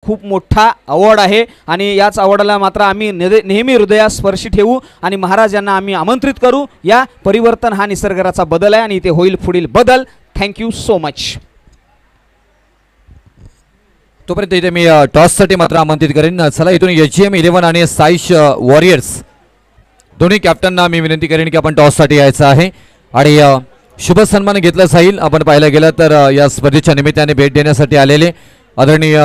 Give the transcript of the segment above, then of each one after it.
खूप मोठा अवॉर्ड आहे आणि याच अवॉर्डाला मात्र आम्ही नेहमी हृदयास स्पर्शी ठेवू आणि महाराज यांना आम्ही आमंत्रित करू. या परिवर्तन हा निसर्गाचा बदल आहे आणि इथे होईल पुढील बदल. Thank you so much. तोपर्यंत इथे मी टॉससाठी मात्र आमंत्रित करेन. चला इथून HGM 11 आणि साईश वॉरियर्स दोन्ही कॅप्टनना मी विनंती करेन की आपण टॉससाठी यायचं आहे आणि शुभ सन्मान घेतला जाईल. आपण पाहायला गेलं तर या स्पर्धेच्या निमित्ताने भेट देण्यासाठी आलेले आदरणीय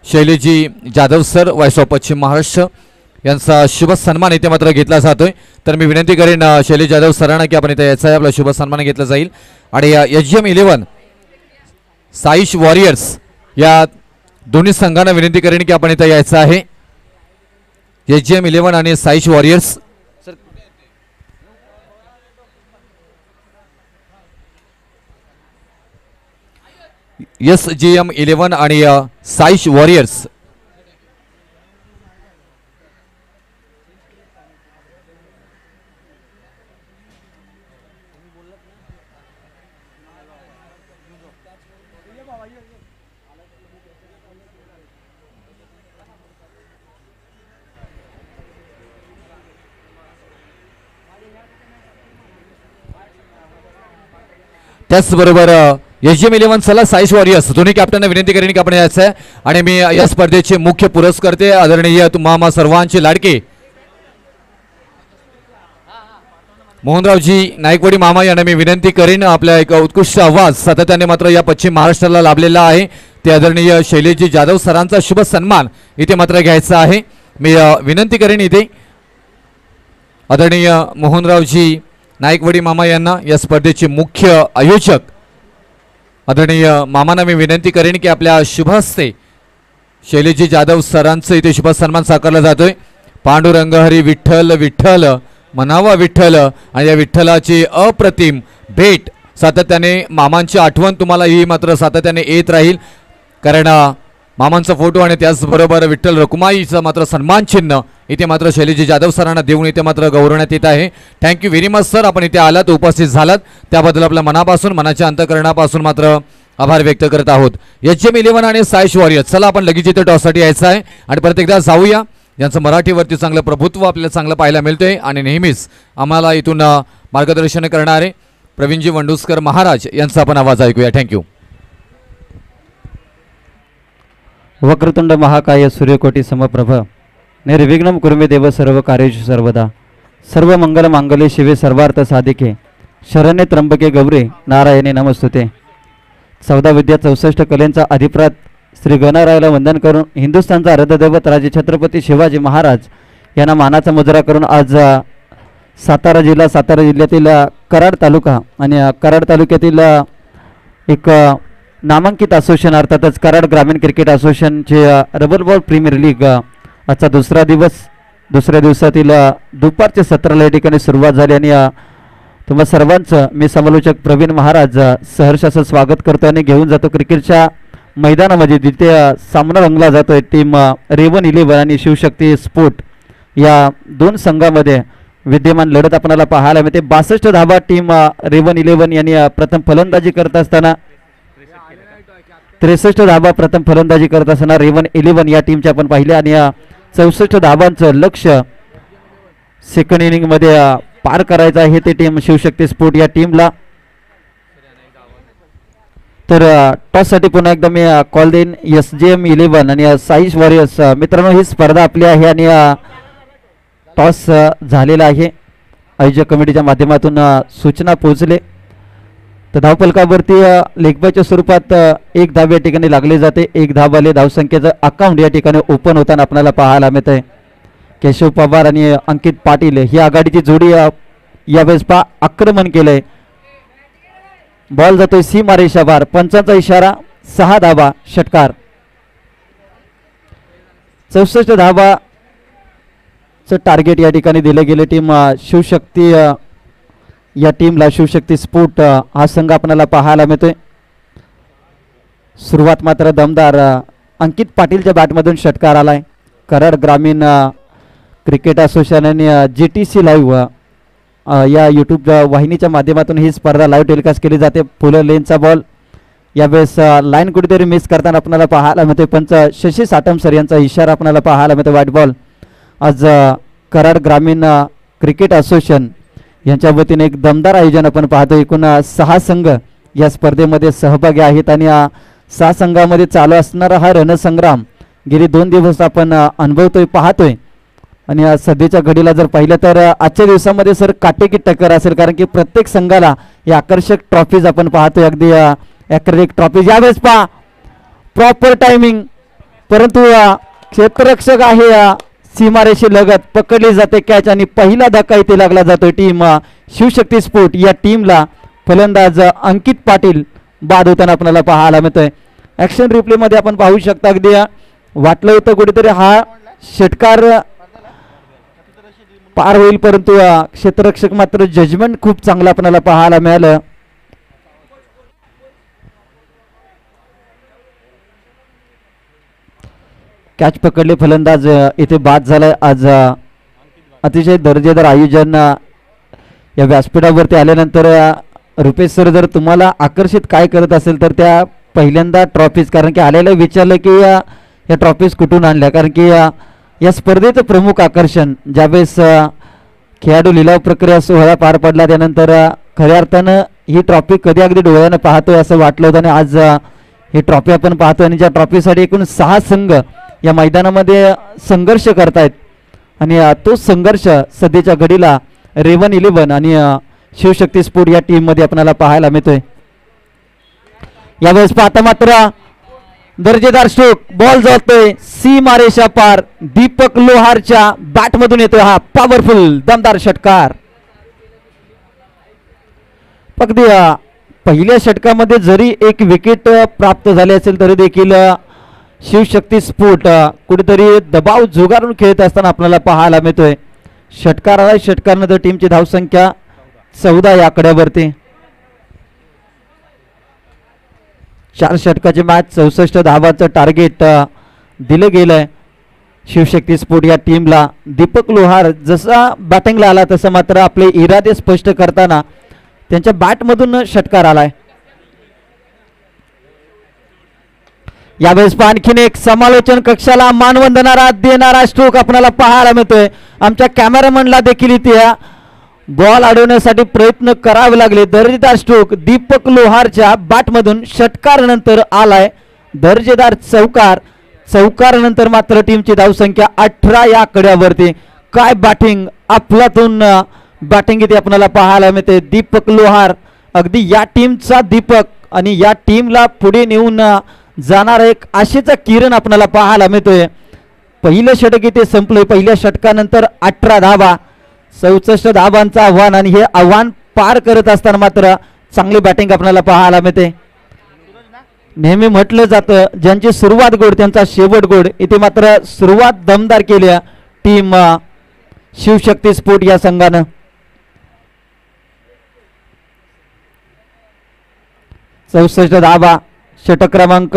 शैलीजी जाधव सर, व्हाईस ऑफ पश्चिम महाराष्ट्र यांचा शुभ सन्मान इथे मात्र घेतला जातोय. तर मी विनंती करेन शैली जाधव सरांना की आपण इथे यायचं आहे, आपला शुभ सन्मान घेतला जाईल. आणि HGM 11 साईश वॉरियर्स या दोन्ही संघांना विनंती करेन की आपण इथे यायचं आहे. HGM 11 आणि साईश वॉरियर्स. SGM 11 आणि साईश वॉरियर्स. त्याचबरोबर HGM 11 चला साईश वॉरियर्स दोन्ही कॅप्टनना विनंती करेन की आपण यायचं आहे. आणि मी या स्पर्धेचे मुख्य पुरस्कर्ते आदरणीय मामा सर्वांचे लाडके मोहनरावजी नायकवडी मामा यांना मी विनंती करेन. आपल्या एक उत्कृष्ट आवाज सातत्याने मात्र या पश्चिम महाराष्ट्राला लाभलेला आहे ते आदरणीय शैलेशजी जाधव सरांचा शुभ सन्मान इथे मात्र घ्यायचा आहे. मी विनंती करेन इथे आदरणीय मोहनरावजी नायकवडी मामा यांना या स्पर्धेचे मुख्य आयोजक आदरणीय मामांना मी विनंती करेन की आपल्या शुभ हस्ते शैलेशजी जाधव सरांचं इथे शुभ सन्मान साकारला जातोय. पांडुरंग हरी विठ्ठल विठ्ठल मनावा विठ्ठल आणि या विठ्ठलाची अप्रतिम भेट सातत्याने मामांची आठवण तुम्हाला ही मात्र सातत्याने येत राहील. कारण मामांचा फोटो आणि त्याचबरोबर विठ्ठल रखुमाईचं मात्र सन्मान चिन्ह इथे मात्र शैलेशजी जाधव सरांना देऊन इथे मात्र गौरवण्यात येत आहे. थँक्यू व्हेरी मच सर, आपण इथे आलात उपस्थित झालात त्याबद्दल आपल्या मनापासून मनाच्या अंतःकरणापासून मात्र आभार व्यक्त करत आहोत. HGM 11 आणि साईश वॉरियर्स चला आपण लगेच इथे टॉससाठी यायचं आहे आणि परत एकदा जाऊया. यांचं मराठीवरती चांगलं प्रभुत्व आपल्याला चांगलं पाहायला मिळतंय आणि नेहमीच आम्हाला इथून मार्गदर्शन करणारे प्रवीणजी वंडुस्कर महाराज यांचा आपण आवाज ऐकूया. थँक्यू. वक्रतुंड महाकाय सूर्यकोटी समप्रभ निर्विघ्नं कुरुमे देव सर्व कार्येषु सर्वदा सर्व मंगल मांगल्ये शिवे सर्वार्थ साधिके शरण्ये त्र्यंबके गौरी नारायणे नमस्तुते. 14 विद्या 64 कलेंचा अधिप्रात श्री गणरायाला वंदन करून हिंदुस्थानचा आराध्यदैवत राजे छत्रपती शिवाजी महाराज यांना मानाचा मुजरा करून आज सातारा जिल्ह्यातील कराड तालुका आणि कराड तालुक्यातील एक नामांकित असोसिएशन अर्थातच कराड ग्रामीण क्रिकेट असोसिएशनचे रबर बॉल प्रीमियर लीग आजचा दुसरा दिवसातील दुपारच्या सत्राला या ठिकाणी सुरुवात झाली आणि तुम्हा सर्वांचं मी समालोचक प्रवीण महाराज सहर्ष असं स्वागत करतो आणि घेऊन जातो क्रिकेटच्या मैदानामध्ये जिथे सामना रंगला जातोय. टीम रेवन 11 आणि शिवशक्ती स्पोर्ट या दोन संघामध्ये विद्यमान लढत आपल्याला पाहायला मिळते. 62 धावा टीम रेवन 11 यांनी प्रथम फलंदाजी करत असताना 63 धावा प्रथम फलंदाजी करत असताना रेवन 11 या टीमचे आपण पाहिले आणि 64 धावांचं लक्ष्य सेकंड इनिंगमध्ये पार करायचं आहे ते टीम शिवशक्ती स्पोर्ट या टीमला. तर टॉससाठी पुन्हा एकदा मी कॉल देईन. SGM 11 आणि साईश वॉरियर्स मित्रांनो ही स्पर्धा आपली आहे आणि टॉस झालेला आहे. आयोजक कमिटीच्या माध्यमातून सूचना पोहोचले तर धावफलकावरती लेखबाच्या स्वरूपात 1 धाव या ठिकाणी लागले जाते. 1 धाववाले धावसंख्येचं अकाउंट या ठिकाणी ओपन होताना आपल्याला पाहायला मिळत आहे. केशव पवार आणि अंकित पाटील ही आघाडीची जोडी यावेळेस आक्रमण केलंय. बॉल जातोय सीमा रेषाबाहेर, पंचांचा इशारा, 6 धावा षटकार. 64 धावाचं टार्गेट या ठिकाणी दिले गेले. टीम शिवशक्ती या टीमला शिवशक्ती स्पोर्ट हा संघ आपल्याला पाहायला मिळतोय. सुरुवात मात्र दमदार अंकित पाटीलच्या बॅटमधून षटकार आलाय. कराड ग्रामीण क्रिकेट असोसिएशनने GTC लाईव्ह या यूट्यूब वाहिनीच्या माध्यमातून ही स्पर्धा लाईव्ह टेलिकास्ट केली जाते. फुलं लेनचा बॉल यावेळेस लाईन कुठेतरी मिस करताना आपल्याला पाहायला मिळते. पंच शशी साटम सर यांचा इशारा आपल्याला पाहायला मिळतो. White ball. आज कराड ग्रामीण क्रिकेट असोसिएशन यांच्या वतीने एक दमदार आयोजन आपण पाहतो. एकूण 6 संघ या स्पर्धेमध्ये सहभागी आहेत आणि 6 संघामध्ये चालू असणारा हा रणसंग्राम गेली 2 दिवस आपण अनुभवतोय, पाहतोय. आणि सध्याच्या घडीला जर पाहिलं तर आजच्या दिवसामध्ये सर काटेकी टक्कर असेल, कारण की प्रत्येक संघाला या आकर्षक ट्रॉफीज आपण पाहतोय. अगदी ॲक्रेलिक ट्रॉफीज यावेळेस पहा प्रॉपर टायमिंग, परंतु क्षेत्ररक्षक आहे सीमारेषे लगत पकडली जाते कॅच आणि पहिला धक्का इथे लागला जातोय टीम शिवशक्ती स्पोर्ट या टीमला. फलंदाज अंकित पाटील बाद होताना आपल्याला पाहायला मिळतोय. ॲक्शन रिप्ले मध्ये आपण पाहू शकता अगदी वाटलं होतं कुठेतरी हा षटकार पार होईल, परंतु क्षेत्ररक्षक मात्र जजमेंट खूप चांगलं आपल्याला पाहायला मिळालं. कॅच पकडले, फलंदाज इथे बाद झालाय. आज अतिशय दर्जेदार आयोजन या व्यासपीठावरती आल्यानंतर रुपेश सर जर तुम्हाला आकर्षित काय करत असेल तर त्या पहिल्यांदा ट्रॉफीज, कारण की आलेलं विचारलं की या ट्रॉफीज कुठून आणल्या, कारण की या स्पर्धेचं प्रमुख आकर्षण ज्यावेळेस खेळाडू लिलाव प्रक्रिया सोहळा पार पडला त्यानंतर खऱ्या अर्थानं ही ट्रॉफी कधी अगदी डोळ्यानं पाहतोय असं वाटलं होतं आणि आज ही ट्रॉफी आपण पाहतोय. आणि ज्या ट्रॉफीसाठी एकूण 6 संघ या मैदानामध्ये संघर्ष करतायत आणि तो संघर्ष सध्याच्या घडीला रेवन 11 आणि शिवशक्ती स्पोर्ट या टीम मध्ये आपल्याला पाहायला मिळतोय. यावेळेस पाहता मात्र दर्जेदार स्ट्रोक, बॉल जातोय सीमारेषा पार. दीपक लोहारच्या बॅट मधून येतोय हा पॉवरफुल दमदार षटकार. अगदी पहिल्या षटकामध्ये जरी एक विकेट प्राप्त झाली असेल तरी देखील शिवशक्ती स्पोर्ट कुठेतरी दबाव झुगारून खेळत असताना आपल्याला पाहायला मिळतोय. षटकारानंतर टीमची धावसंख्या 14 या आकड्यावरती. 4 षटकाची मॅच 64 धावांचं टार्गेट दिलं गेलंय शिवशक्ती स्पोर्ट या टीमला. दीपक लोहार जसा बॅटिंगला आला तसं मात्र आपले इरादे स्पष्ट करताना त्यांच्या बॅटमधून षटकार आलाय. यावेळेस आणखीन एक समालोचन कक्षाला मानवंदना देणारा स्ट्रोक आपल्याला पाहायला मिळतोय. आमच्या कॅमेरामॅनला देखील इथे बॉल अडवण्यासाठी प्रयत्न करावे लागले. दर्जेदार स्ट्रोक दीपक लोहारच्या बॅटमधून षटकारानंतर आलाय. दर्जेदार चौकार नंतर मात्र टीमची धावसंख्या 18 या आकड्यावरती. काय बॅटिंग, अफलातून बॅटिंग इथे आपल्याला पाहायला मिळते. दीपक लोहार अगदी या टीमचा दीपक आणि या टीमला पुढे नेऊन जाणार एक आशेचा किरण आपल्याला पाहायला मिळतोय. पहिलं षटक इथे संपलंय. पहिल्या षटकानंतर 18 धावा, 64 धावांचं आव्हान आणि हे आव्हान पार करत असताना मात्र चांगली बॅटिंग आपल्याला पाहायला मिळते. नेहमी म्हटलं जातं ज्यांची सुरुवात गोड त्यांचा शेवट गोड. इथे मात्र सुरुवात दमदार केली टीम शिवशक्ती स्पोर्ट या संघानं. चौसष्ट धावा. षटक क्रमांक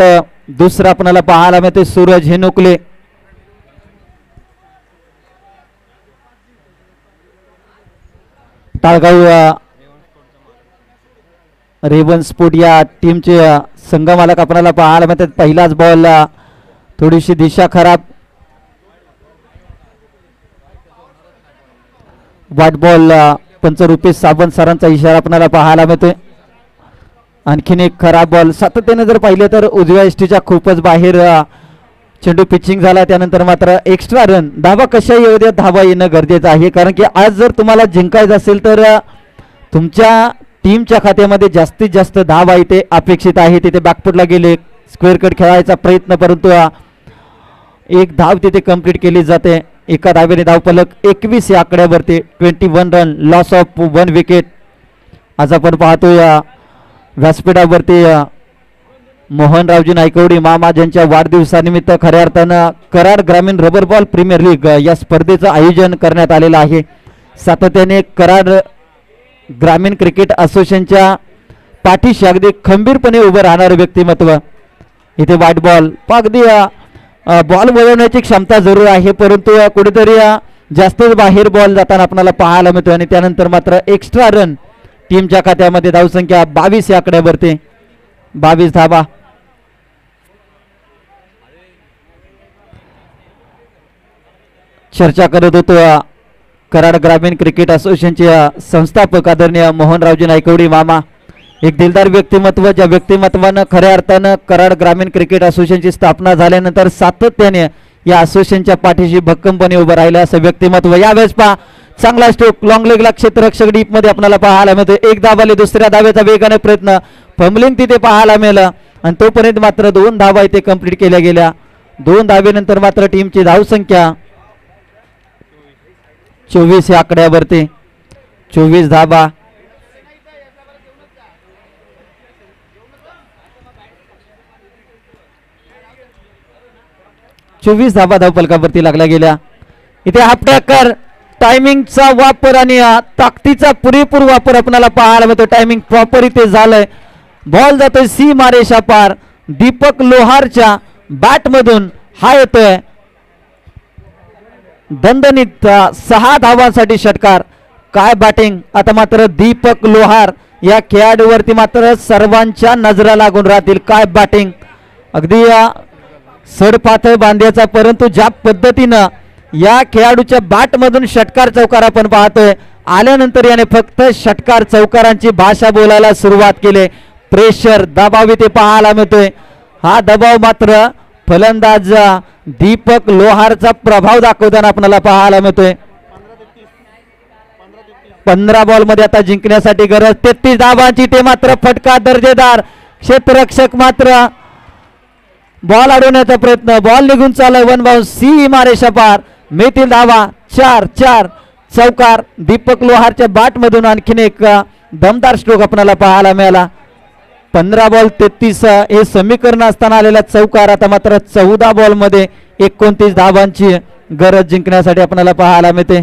2 आपल्याला पाहायला मिळते. सूरज हेनुकले. ताळगाव रेवन स्पोर्ट या टीमचे संघमालक आपल्याला पाहायला मिळतात. पहिलाच बॉल थोडीशी दिशा खराब. White ball. पंच रुपेश सावंत सरांचा इशारा आपल्याला पाहायला मिळतोय. आणखीन एक खराब बॉल. सातत्याने जर पाहिलं तर उजव्या एसटीच्या खूपच बाहेर चेंडू पिचिंग झाला. त्यानंतर मात्र एक्स्ट्रा रन, धावा कशा येऊ द्या, धावा येणं गरजेचं आहे. कारण की आज जर तुम्हाला जिंकायचं असेल तर तुमच्या टीमच्या खात्यामध्ये जास्तीत जास्त धावा इथे अपेक्षित आहे. तिथे बॅकफुटला गेले, स्क्वेअर कट खेळायचा प्रयत्न, परंतु एक धाव तिथे कंप्लीट केली जाते. एका धावेने धावफलक 21 या आकड्यावरती. 21 रन, लॉस ऑफ 1 विकेट. आज आपण पाहतोय व्यासपीठावरती मोहनरावजी नायकवडी मामा ज्यांच्या वाढदिवसानिमित्त खऱ्या अर्थानं कराड ग्रामीण रबर बॉल प्रीमियर लीग या स्पर्धेचं आयोजन करण्यात आलेलं आहे. सातत्याने कराड ग्रामीण क्रिकेट असोसिएशनच्या पाठीशी अगदी खंबीरपणे उभं राहणारं व्यक्तिमत्व. इथे व्हाईट बॉल. अगदी बॉल वळवण्याची क्षमता जरूर आहे, परंतु कुठेतरी जास्तच बाहेर बॉल जाताना आपल्याला पाहायला मिळतो. आणि त्यानंतर मात्र एक्स्ट्रा रन टीमच्या खात्यामध्ये. धावसंख्या 22 या आकड्यावरती. 22 धाबा. चर्चा करत होतो कराड ग्रामीण क्रिकेट असोसिएशनचे संस्थापक आदरणीय मोहनरावजी नायकवडी मामा. एक दिलदार व्यक्तिमत्व, ज्या व्यक्तिमत्वानं खऱ्या अर्थानं कराड ग्रामीण क्रिकेट असोसिएशनची स्थापना झाल्यानंतर सातत्याने या असोसिएशनच्या पाठीशी भक्कमपणे उभं राहिलं असं व्यक्तिमत्व. यावेळेस पहा चांगला स्ट्रोक लॉंग लेगला क्षेत्ररक्षक डीप मध्ये आपल्याला पाहायला मिळतो. एक धाबाले दुसऱ्या धावेचा वेगाने प्रयत्न, फंबलिंग तिथे पाहायला मिळालं आणि तोपर्यंत मात्र 2 धावा इथे कंप्लीट केल्या गेल्या. 2 धावेनंतर मात्र टीमची धावसंख्या 24 या आकड्यावरती. 24 धाबा. धाबा धावफलकावरती लागल्या गेल्या. इथे हाफटॅकर टायमिंगचा वापर आणि ताकदीचा पुरेपूर वापर आपल्याला पाहायला मिळतो. टायमिंग प्रॉपर इथे झालंय. बॉल जातोय सी मारेशा पार. दीपक लोहारच्या बॅट मधून हा येतोय दणदणीत 6 धावांसाठी षटकार. काय बॅटिंग आता मात्र दीपक लोहार या खेळाडूवरती मात्र सर्वांच्या नजरा लागून राहतील. काय बॅटिंग, अगदी सडपातळ बांध्याचा, परंतु ज्या पद्धतीनं या खेळाडूच्या बॅट मधून षटकार चौकार आपण पाहतोय. आल्यानंतर याने फक्त षटकार चौकारांची भाषा बोलायला सुरुवात केली. प्रेशर दबाव इथे पाहायला मिळतोय. हा दबाव मात्र फलंदाज दीपक लोहारचा प्रभाव दाखवताना आपल्याला पाहायला मिळतोय. 15 बॉल मध्ये आता जिंकण्यासाठी गरज. 33 धावांची ते मात्र फटका दर्जेदार. क्षेत्ररक्षक मात्र बॉल अडवण्याचा प्रयत्न, बॉल निघून चालय. 1 बाउन्स सी मारेशा पार. मिळतील धावा 4 चौकार. दीपक लोहारच्या बॅट मधून आणखीन एक दमदार स्ट्रोक आपल्याला पाहायला मिळाला. 15 बॉल 33 हे समीकरण असताना आलेला चौकार. आता मात्र 14 बॉल मध्ये 29 धावांची गरज जिंकण्यासाठी आपल्याला पाहायला मिळते.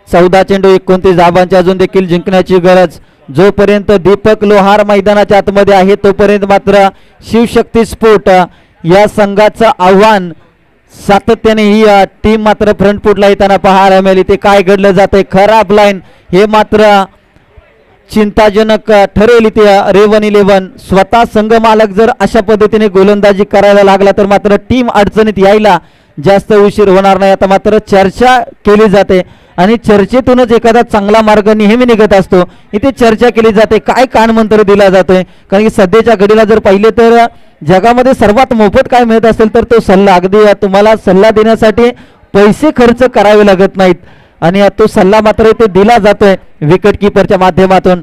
14 चेंडू 29 धावांची अजून देखील जिंकण्याची गरज. जोपर्यंत दीपक लोहार मैदानाच्या आतमध्ये आहे तोपर्यंत मात्र शिवशक्ती स्पोर्ट या संघाचं आव्हान सातत्याने ही टीम मात्र फ्रंट फुटला येताना पाहायला मिळाली. ते काय घडलं जातंय, खराब लाईन हे मात्र चिंताजनक ठरेल. इथे रेवन 11 स्वतः संघ मालक जर अशा पद्धतीने गोलंदाजी करायला लागला तर मात्र टीम अडचणीत यायला जास्त उशीर होणार नाही. आता मात्र चर्चा केली जाते आणि चर्चेतूनच एखादा चांगला मार्ग नेहमी निघत असतो. इथे चर्चा केली जाते, काय कानमंत्र दिला जातोय. कारण की सध्याच्या घडीला जर पाहिले तर जगामध्ये सर्वात मोफत काय मिळत असेल तर तो सल्ला. अगदी तुम्हाला सल्ला देण्यासाठी पैसे खर्च करावे लागत नाहीत आणि तो सल्ला मात्र इथे दिला जातोय विकेट किपरच्या माध्यमातून.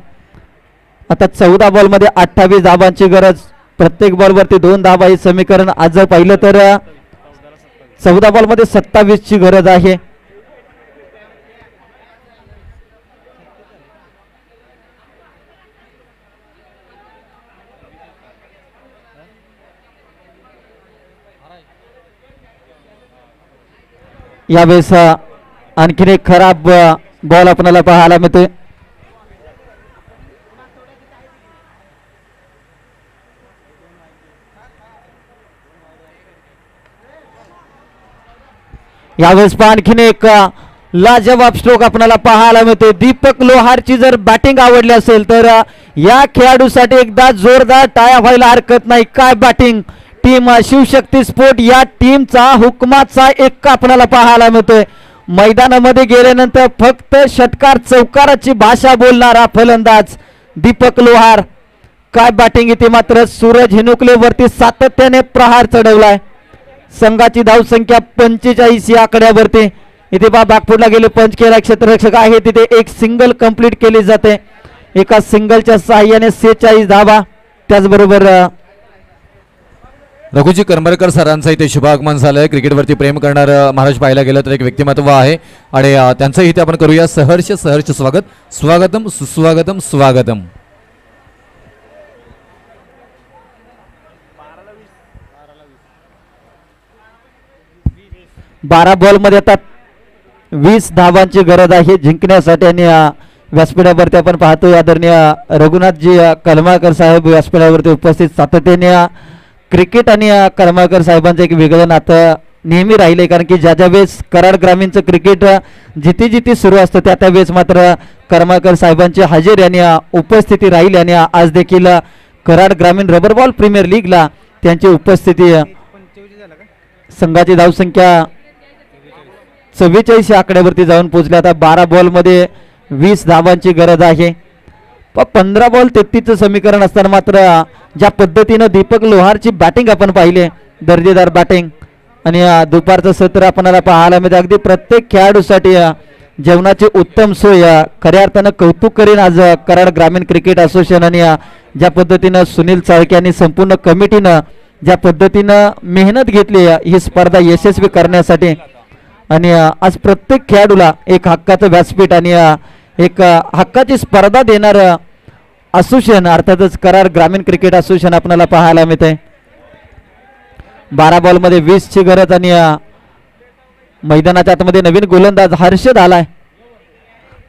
आता 14 बॉल मध्ये 28 धावांची गरज. प्रत्येक बॉलवरती 2 धावा हे समीकरण आज जर पाहिलं तर 14 बॉल मध्ये 27 ची गरज आहे. यावेळेस आणखीन एक खराब बॉल आपल्याला पाहायला मिळतोय. यावेळेस आणखीन एक लाजवाब स्ट्रोक आपल्याला पाहायला मिळतोय. दीपक लोहारची जर बॅटिंग आवडली असेल तर या खेळाडूसाठी एकदा जोरदार टाळ्या व्हायला हरकत नाही. काय बॅटिंग. टीम शिवशक्ती स्पोर्ट या टीमचा हुकमाचा एक आपल्याला पाहायला मिळतोय. मैदानामध्ये गेल्यानंतर फक्त षटकार चौकाराची भाषा बोलणारा फलंदाज दीपक लोहार. काय बॅटिंग. इथे मात्र सूरज हिनुकले वरती सातत्याने प्रहार चढवलाय. संघाची धावसंख्या 45 या आकड्यावरती. इथे बॅकफुटला गेले, पंच केला, क्षेत्ररक्षक आहे तिथे एक सिंगल कंप्लीट केली जाते. एका सिंगलच्या सहाय्याने 46 धावा. त्याचबरोबर रघुजी करमरकर सरांचं इथे शुभागमन झालंय. क्रिकेटवरती प्रेम करणारं महाराज पाहायला गेलं तर एक व्यक्तिमत्व आहे आणि त्यांचं इथे आपण करूया सहर्ष स्वागत. स्वागतम सुस्वागतम स्वागतम. 12 बॉल मध्ये आता 20 धावांची गरज आहे जिंकण्यासाठी आणि व्यासपीठावरती आपण पाहतोय आदरणीय रघुनाथजी कलमाकर साहेब व्यासपीठावरती उपस्थित. सातत्याने क्रिकेट आणि करमाळकर साहेबांचं एक वेगळं नातं नेहमी राहिले. कारण की ज्या ज्या वेळेस कराड ग्रामीणचं क्रिकेट जिथे जिथे सुरू असतं त्या वेळेस मात्र करमाळकर साहेबांची हजेरी आणि उपस्थिती राहील आणि आज देखील कराड ग्रामीण रबर बॉल प्रीमियर लीगला त्यांची उपस्थिती संघाची धावसंख्या 44 आकड्यावरती जाऊन पोहोचली. आता 12 बॉलमध्ये 20 धावांची गरज आहे. 15 बॉल 33चं समीकरण असताना मात्र ज्या पद्धतीनं दीपक लोहारची बॅटिंग आपण पाहिले, दर्जेदार बॅटिंग, आणि दुपारचं सत्र आपल्याला पाहायला मिळते. अगदी प्रत्येक खेळाडूसाठी जेवणाची उत्तम सोय खऱ्या अर्थानं कौतुक करीन आज कराड ग्रामीण क्रिकेट असोसिएशन. आणि ज्या पद्धतीनं सुनील चाळके आणि संपूर्ण कमिटीनं ज्या पद्धतीनं मेहनत घेतली ही स्पर्धा यशस्वी करण्यासाठी, आणि आज प्रत्येक खेळाडूला एक हक्काचं व्यासपीठ आणि एक हक्काची स्पर्धा देणार असोसिएशन अर्थातच कराड ग्रामीण क्रिकेट असोसिएशन आपल्याला पाहायला मिळते. 12 बॉलमध्ये 20ची गरज, आणि मैदानाच्या आतमध्ये नवीन गोलंदाज हर्षद आलाय.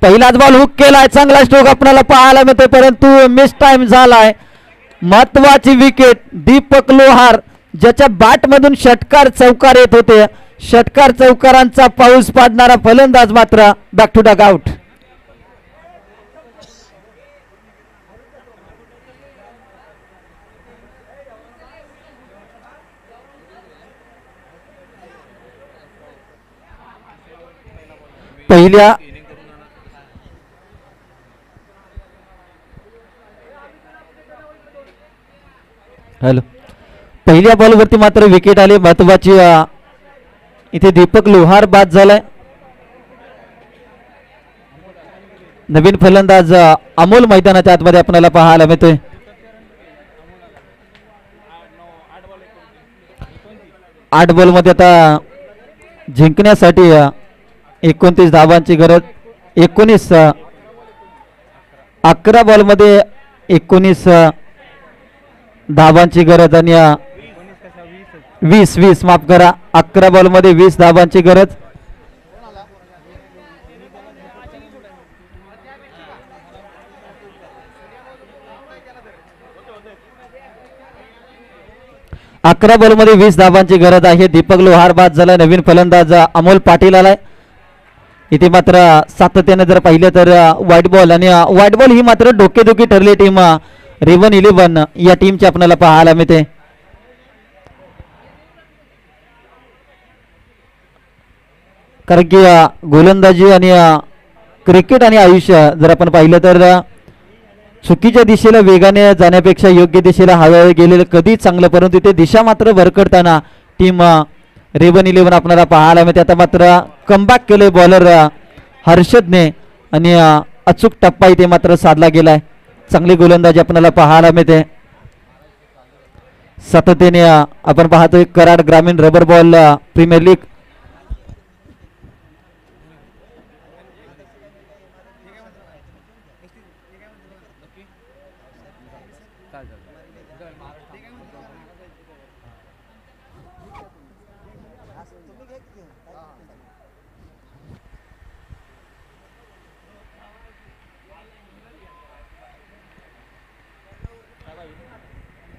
पहिलाच बॉल हुक केलाय, चांगला स्ट्रोक आपल्याला पाहायला मिळतोय, परंतु मिस टाइम झालाय. महत्वाची विकेट दीपक लोहार, ज्याच्या बॅट मधून षटकार चौकार येत होते, षटकार चौकारांचा पाऊस पाडणारा फलंदाज मात्र बॅक टू डग आउट. पहिल्या पहिल्या बॉलवरती मात्र विकेट आली. महत्वाची इथे दीपक लोहार बाद झालाय. नवीन फलंदाज अमोल मैदानाच्या आतमध्ये आपल्याला पाहायला मिळतोय. 8 बॉलमध्ये आता जिंकण्यासाठी 29 धावांची गरज. 11 बॉलमध्ये 19 धावांची गरज, आणि 20 माफ करा, 11 बॉलमध्ये 20 धावांची गरज. अकरा बॉलमध्ये 20 धावांची गरज आहे. दीपक लोहार बाद झाला. नवीन फलंदाज अमोल पाटील आलाय. इथे मात्र सातत्याने जर पाहिलं तर व्हाईट बॉल, आणि व्हाईट बॉल ही मात्र डोकेदुखी ठरली टीम रेवन 11 या टीमची आपल्याला पाहायला मिळते. कारण की गोलंदाजी आणि क्रिकेट आणि आयुष्य जर आपण पाहिलं तर चुकीच्या दिशेला वेगाने जाण्यापेक्षा योग्य दिशेला हळूहळू गेलेलं कधी चांगलं, परंतु ते दिशा मात्र भरकटताना टीम रेवन 11 आपल्याला पाहायला मिळते. आता मात्र कमबॅक केले बॉलर हर्षदने, आणि अचूक टप्पा इथे मात्र साधला गेलाय. चांगली गोलंदाजी आपल्याला पाहायला मिळते. सातत्याने आपण पाहतोय कराड ग्रामीण रबर बॉल प्रीमियर लीग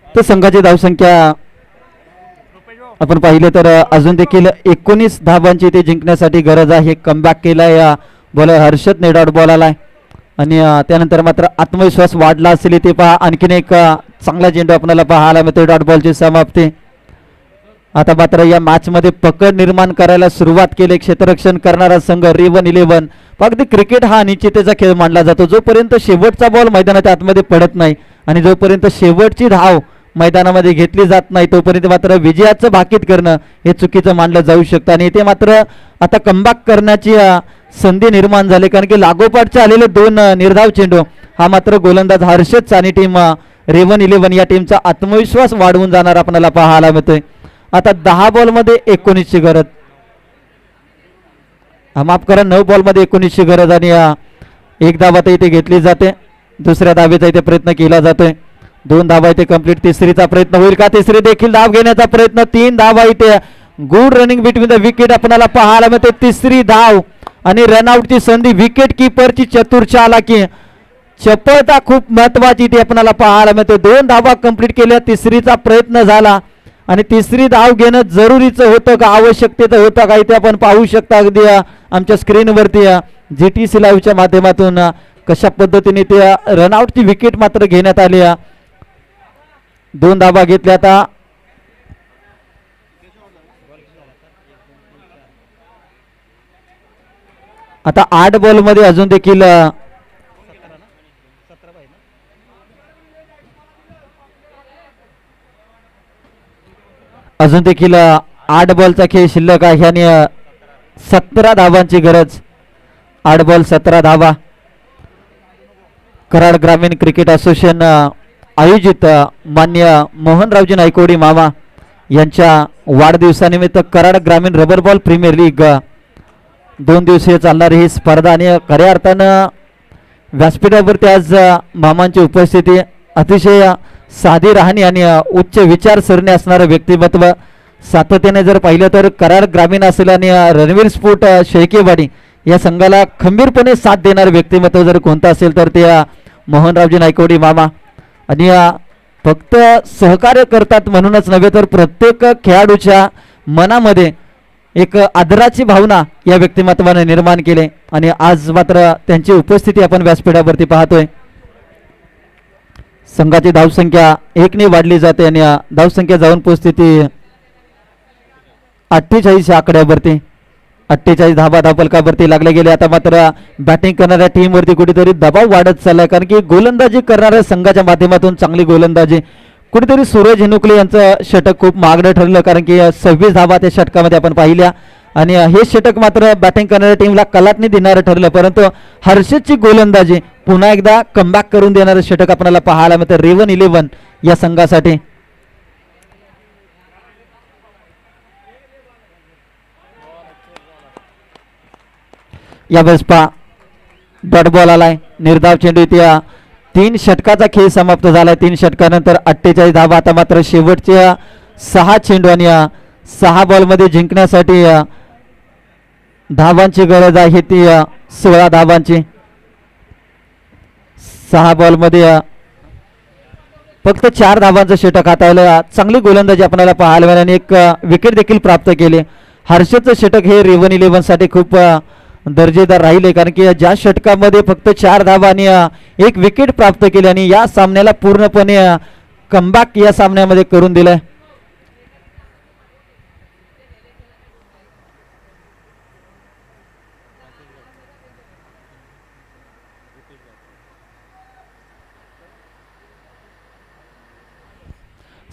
तर संघाची धावसंख्या आपण पाहिलं तर अजून देखील 19 धावांची ते जिंकण्यासाठी गरज आहे. कमबॅक केलाय बॉलर हर्षदने, डॉट बॉल आलाय, आणि त्यानंतर मात्र आत्मविश्वास वाढला असेल. ते पहा आणखीन एक चांगला चेंडू आपल्याला पाहायला मिळतो. डॉट बॉलची समाप्ती. आता मात्र या मॅच मध्ये पकड निर्माण करायला सुरुवात केली क्षेत्ररक्षण करणारा संघ रेवन 11. फक्त क्रिकेट हा अनिश्चिततेचा खेळ मानला जातो. जोपर्यंत शेवटचा बॉल मैदानाच्या आतमध्ये पडत नाही आणि जोपर्यंत शेवटची धाव मैदानामध्ये घेतली जात नाही तोपर्यंत मात्र विजयाचं भाकीत करणं हे चुकीचं मानलं जाऊ शकतं. आणि इथे मात्र आता कमबॅक करण्याची संधी निर्माण झाली, कारण की लागोपाठचे आलेले 2 निर्धाव चेंडू हा मात्र गोलंदाज हर्षद आणि टीम रेवन 11 या टीमचा आत्मविश्वास वाढवून जाणार आपल्याला पाहायला मिळतोय. आता 10 बॉलमध्ये 19ची गरज, माफ करा 9 बॉलमध्ये 19ची गरज, आणि एक धाव आता इथे घेतली जाते. दुसऱ्या धावेचा इथे प्रयत्न केला जातोय. 2 धावा इथे कंप्लीट. तिसरीचा प्रयत्न होईल का? तिसरी देखील धाव घेण्याचा प्रयत्न. 3 धावा इथे. Good running between the wicket आपल्याला पाहायला मिळते. तिसरी धाव आणि रनआउटची संधी. विकेट किपरची चतुर चालाकी, चपळता खूप महत्वाची इथे आपल्याला पाहायला मिळते. 2 धावा कंप्लीट केल्या. तिसरीचा प्रयत्न झाला आणि तिसरी धाव घेणं जरुरीचं होतं का, आवश्यकतेचं होतं का? इथे आपण पाहू शकता अगदी आमच्या स्क्रीनवरती GTC लाईव्हच्या माध्यमातून कशा पद्धतीने ते रनआउटची विकेट मात्र घेण्यात आली. 2 धाबा घेतल्या. आता 8 बॉल मध्ये अजून देखील अजून देखील 8 बॉलचा खेळ शिल्लक आहे आणि 17 धावांची गरज. 8 बॉल 17 धावा. कराड ग्रामीण क्रिकेट असोसिएशन आयोजित मान्य मोहनरावजी नायकवडी मामा यांच्या वाढदिवसानिमित्त कराड ग्रामीण रबर बॉल प्रीमियर लीग 2 दिवसीय चालणारी ही स्पर्धा आणि खऱ्या अर्थानं व्यासपीठावरती आज मामांची उपस्थिती, अतिशय साधी राहणी आणि उच्च विचारसरणी असणारं व्यक्तिमत्व. सातत्याने जर पाहिलं तर कराड ग्रामीण असेल आणि रणवीर स्पोर्ट शेळकेवाडी या संघाला खंबीरपणे साथ देणारं व्यक्तिमत्व जर कोणतं असेल तर ते मोहनरावजी नायकवडी मामा. आणि फक्त सहकार्य करतात म्हणूनच नव्हे तर प्रत्येक खेळाडूच्या मनामध्ये एक आदराची भावना या व्यक्तिमत्वाने निर्माण केले आणि आज मात्र त्यांची उपस्थिती आपण व्यासपीठावरती पाहतोय. संघाची धावसंख्या 1 ने वाढली जाते आणि धावसंख्या जाऊन पोहोचते 48 आकड्यावरती. 48 धावा धावफलकावरती लागले गेले. आता मात्र बॅटिंग करणाऱ्या टीमवरती कुठेतरी दबाव वाढत चाललाय कारण की गोलंदाजी करणाऱ्या संघाच्या माध्यमातून चांगली गोलंदाजी. कुठेतरी सूरज हेनुकले यांचं षटक खूप महागडं ठरलं कारण की 26 धावा त्या षटकामध्ये आपण पाहिल्या आणि हे षटक मात्र बॅटिंग करणाऱ्या टीमला कलाटणी देणारं ठरलं. परंतु हर्षदची गोलंदाजी पुन्हा एकदा कमबॅक करून देणारं षटक आपल्याला पाहायला मिळतं रेवन 11 या संघासाठी. यावेळेस पहा डॉट बॉल आलाय. निर्धाव चेंडू इथे 3 षटकाचा खेळ समाप्त झालाय. 3 षटकानंतर 48 धावा. आता मात्र शेवटच्या 6 चेंडू आणि 6 बॉल मध्ये जिंकण्यासाठी धावांची गरज आहे ती 16 धावांची. 6 बॉल मध्ये फक्त 4 धावांचं षटक हाताळलं. चांगली गोलंदाजी आपल्याला पाहायला मिळाली आणि एक विकेट देखील प्राप्त केले. हर्षदचं षटक हे रेवन 11 साठी खूप दर्जेदार राहिले कारण की ज्या षटकामध्ये फक्त 4 धावा आणि 1 विकेट प्राप्त केली आणि या सामन्याला पूर्णपणे कमबॅक या सामन्यामध्ये करून दिलंय.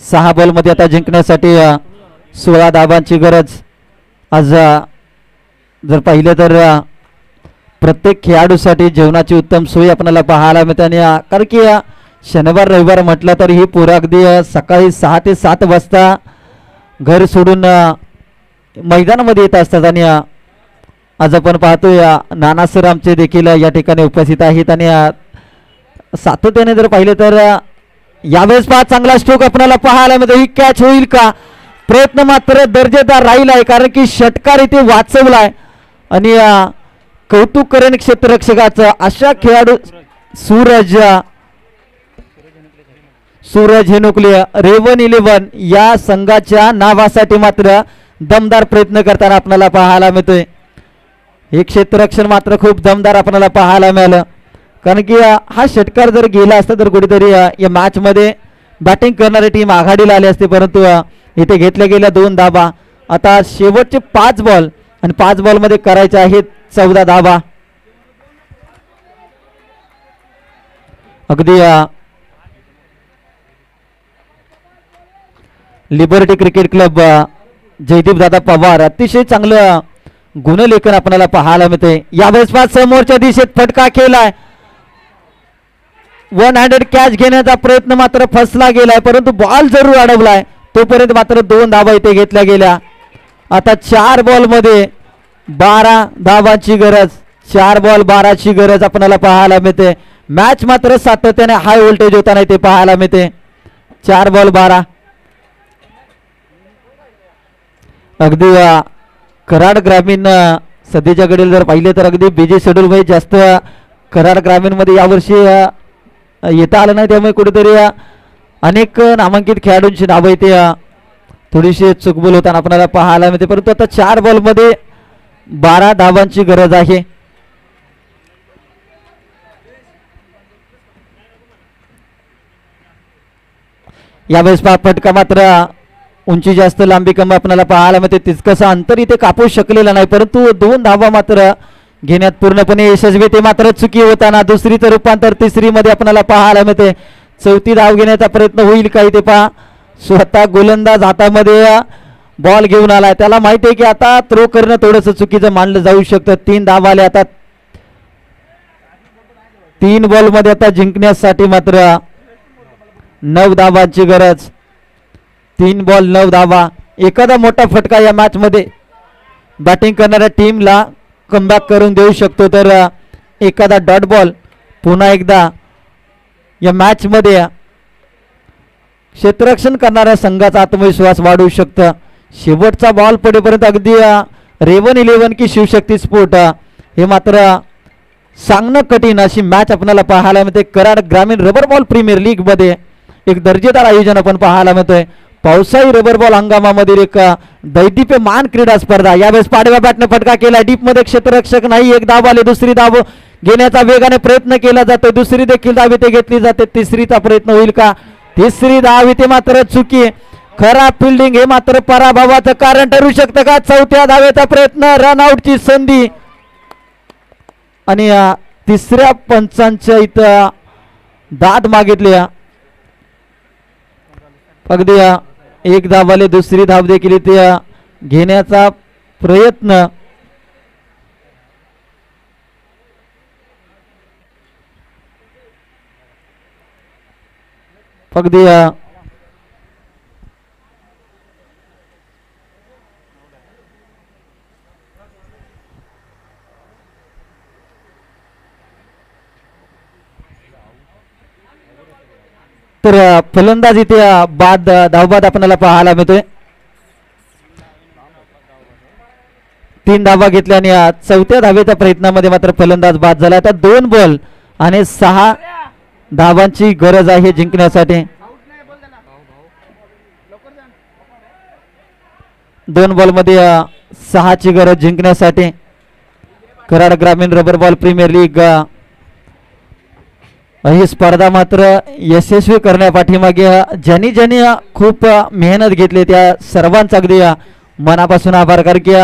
सहा बॉल मध्ये आता जिंकण्यासाठी 16 धावांची गरज. आज जर पाहिलं तर प्रत्येक खेळाडूसाठी जेवणाची उत्तम सोय आपल्याला पाहायला मिळते आणि कारण की शनिवार रविवार म्हटलं तर ही पोरं अगदी सकाळी 6 ते 7 वाजता घर सोडून मैदानामध्ये येत असतात आणि आज आपण पाहतोय नाना सर आमचे देखील या ठिकाणी उपस्थित आहेत आणि सातत्याने जर पाहिलं तर यावेळेस पहा चांगला स्ट्रोक आपल्याला पाहायला मिळतो. ही कॅच होईल का? प्रयत्न मात्र दर्जेदार राहिला आहे कारण की षटकार इथे वाचवलाय आणि कौतुक करेन क्षेत्ररक्षकाचं. अशा खेळाडू सूरज हेनुकले रेवन 11 या संघाच्या नावासाठी मात्र दमदार प्रयत्न करताना आपल्याला पाहायला मिळतोय. हे क्षेत्ररक्षण मात्र खूप दमदार आपल्याला पाहायला मिळालं कारण की हा षटकार जर गेला असता तर कुठेतरी या मॅच मध्ये बॅटिंग करणारी टीम आघाडीला आली असते. परंतु इथे घेतल्या गेल्या 2 धावा. आता शेवटचे 5 बॉल आणि 5 बॉल मध्ये करायचे आहेत 14 धावा. अगदी liberty cricket club Jaydeep Dada Pawar अतिशय चांगलं गुणलेखन आपल्याला पाहायला मिळते. यावेळेस पाच समोरच्या दिशेत फटका केलाय. 1 हँडेड कॅच घेण्याचा प्रयत्न मात्र फसला गेलाय परंतु बॉल जरूर अडवलाय. तोपर्यंत मात्र 2 धावा इथे घेतल्या गेल्या. आता 4 बॉल मध्ये 12 धावांची गरज. 4 बॉल 12 ची गरज आपल्याला पाहायला मिळते. मॅच मात्र सातत्याने हाय व्होल्टेज होताना इथे पाहायला मिळते. 4 बॉल 12. अगदी कराड ग्रामीण सध्याच्या घडीला जर पाहिले तर अगदी बिजी शेड्यूल मध्ये जास्त कराड ग्रामीण मध्ये यावर्षी येता आलं नाही. त्यामुळे कुठेतरी अनेक नामांकित खेळाडूंची नावं इथे थोडीशी चुकबोल होताना आपल्याला पाहायला मिळते. परंतु आता 4 बॉल मध्ये 12 धावांची गरज आहे. यावेळेस फटका मात्र उंची जास्त लांबी कमी आपल्याला पाहायला मिळते, तितकंसं अंतर इथे कापू शकलेलं नाही, परंतु 2 धावा मात्र घेण्यात पूर्णपणे यशस्वी. ते मात्र चुकी होताना दुसरीचं रूपांतर तिसरी मध्ये आपल्याला पाहायला मिळते. चौथी धाव घेण्याचा प्रयत्न होईल का इथे पहा. स्वतः गोलंदाज हातामध्ये बॉल घेऊन आलाय, त्याला माहिती आहे की आता थ्रो करणं थोडंसं चुकीचं मानलं जाऊ शकतं. 3 धाव आले आता 3 बॉल मध्ये आता जिंकण्यासाठी मात्र 9 धावांची गरज. 3 बॉल 9 धावा. एखादा मोठा फटका या मॅच मध्ये बॅटिंग करणाऱ्या टीमला कमबॅक करून देऊ शकतो, तर एखादा डॉट बॉल पुन्हा एकदा या मॅच मध्ये क्षेत्ररक्षण करणाऱ्या संघाचा आत्मविश्वास वाढवू शकतं. शेवटचा बॉल पडेपर्यंत अगदी रेवन 11 की शिवशक्ती स्पोर्ट हे मात्र सांगणं कठीण अशी मॅच आपल्याला पाहायला मिळते. कराड ग्रामीण रबर बॉल प्रीमियर लीग मध्ये एक दर्जेदार आयोजन आपण पाहायला मिळतोय. पावसाळी रबर बॉल हंगामामधील एक दैदिप्यमान क्रीडा स्पर्धा. यावेळेस पाडव्या बॅटने फटका केला, डीप मध्ये क्षेत्ररक्षक नाही. 1 धाव आले. दुसरी धाव घेण्याचा वेगाने प्रयत्न केला जातो, दुसरी देखील धाव इथे घेतली जाते. तिसरीचा प्रयत्न होईल का. तिसरी धाव इथे मात्र चुकी. खराब फिल्डिंग हे मात्र पराभवाचं कारण ठरू शकतं का. चौथ्या धावेचा प्रयत्न, रनआउटची संधी आणि तिसऱ्या पंचांच्या इथं दाद मागितली. अगदी 1 धाव आले. दुसरी धाव देखील इथे घेण्याचा प्रयत्न. अगदी तर फलंदाज इथे बाद धावबाद आपल्याला पाहायला मिळतोय. 3 धावा घेतल्या आणि चौथ्या धावेच्या प्रयत्नामध्ये मात्र फलंदाज बाद झाला. आता 2 बॉल आणि 6 धावांची गरज आहे जिंकण्यासाठी. 2 बॉल मध्ये 6 ची गरज जिंकण्यासाठी. कराड ग्रामीण रबर बॉल प्रीमियर लीग ही स्पर्धा मात्र यशस्वी करण्यापाठीमागे ज्यांनी ज्यांनी खूप मेहनत घेतली त्या सर्वांचा अगदी मनापासून आभार, कारण की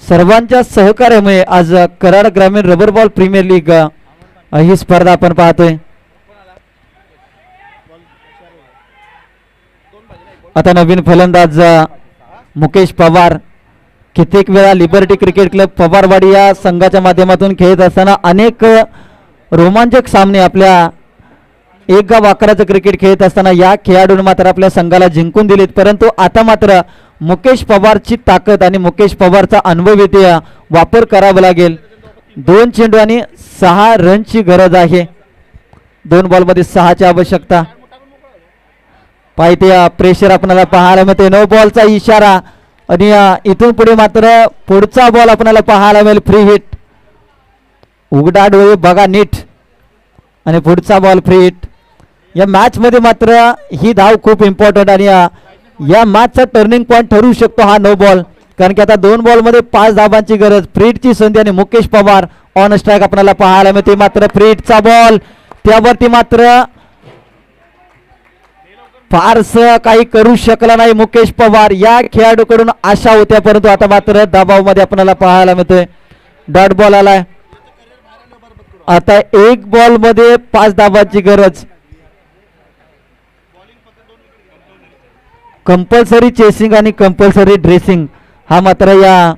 सर्वांच्या सहकार्यामुळे आज कराड ग्रामीण रबर बॉल प्रीमियर लीग ही स्पर्धा आपण पाहतोय. आता नवीन फलंदाज मुकेश पवार. कित्येक वेळा लिबर्टी क्रिकेट क्लब पवारवाडी या संघाच्या माध्यमातून खेळत असताना अनेक रोमांचक सामने आपल्या एक गाव आकाराचं क्रिकेट खेळत असताना या खेळाडूंनी मात्र आपल्या संघाला जिंकून दिलेत. परंतु आता मात्र मुकेश पवारची ताकद आणि मुकेश पवारचा अनुभव येथे वापर करावा लागेल. 2 चेंडू आणि 6 रनची गरज आहे. 2 बॉलमध्ये 6 ची आवश्यकता. पाहिजे प्रेशर आपल्याला पाहायला मिळते. 9 बॉलचा इशारा आणि इथून पुढे मात्र पुढचा बॉल आपल्याला पाहायला मिळेल. Free hit. उघडा डोळे बघा नीट आणि पुढचा बॉल फ्री हिट. या मॅच मध्ये मात्र ही धाव खूप इम्पॉर्टंट आणि या मॅचचा टर्निंग पॉइंट ठरू शकतो हा 9 बॉल, कारण की आता 2 बॉल मध्ये 5 धावांची गरज. फ्री हिटची संधी आणि मुकेश पवार ऑन स्ट्राईक आपल्याला पाहायला मिळते. मात्र फ्री हिटचा बॉल त्यावरती मात्र फारस काही करू शकला नाही मुकेश पवार. या खेळाडूकडून आशा होत्या, परंतु आता मात्र दबाव मध्ये आपल्याला पाहायला मिळतोय. डॉट बॉल आलाय. आता 1 बॉल मध्ये 5 धावांची गरज. कंपल्सरी चेसिंग आणि कंपल्सरी ड्रेसिंग हा मात्र या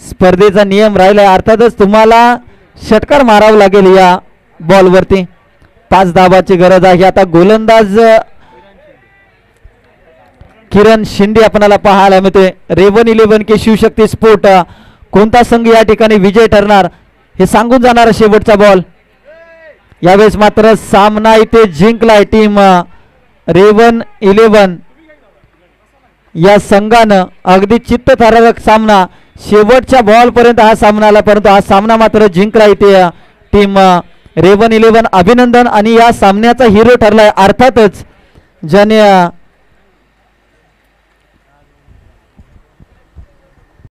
स्पर्धेचा नियम राहिलाय. अर्थातच तुम्हाला षटकार मारावं लागेल या बॉलवरती. 5 धावांची गरज आहे. आता गोलंदाज किरण शिंदे आपल्याला पाहायला मिळतोय. रेवन 11 के शिवशक्ती स्पोर्ट. कोणता संघ या ठिकाणी विजय ठरणार हे सांगून जाणार शेवटचा बॉल. यावेळेस मात्र सामना इथे जिंकलाय टीम रेवन 11 या संघानं. अगदी चित्तथरारक सामना. शेवटच्या बॉल पर्यंत हा सामना आला, परंतु हा सामना मात्र जिंकला इथे टीम रेवन 11. अभिनंदन. आणि या सामन्याचा हिरो ठरलाय अर्थातच ज्याने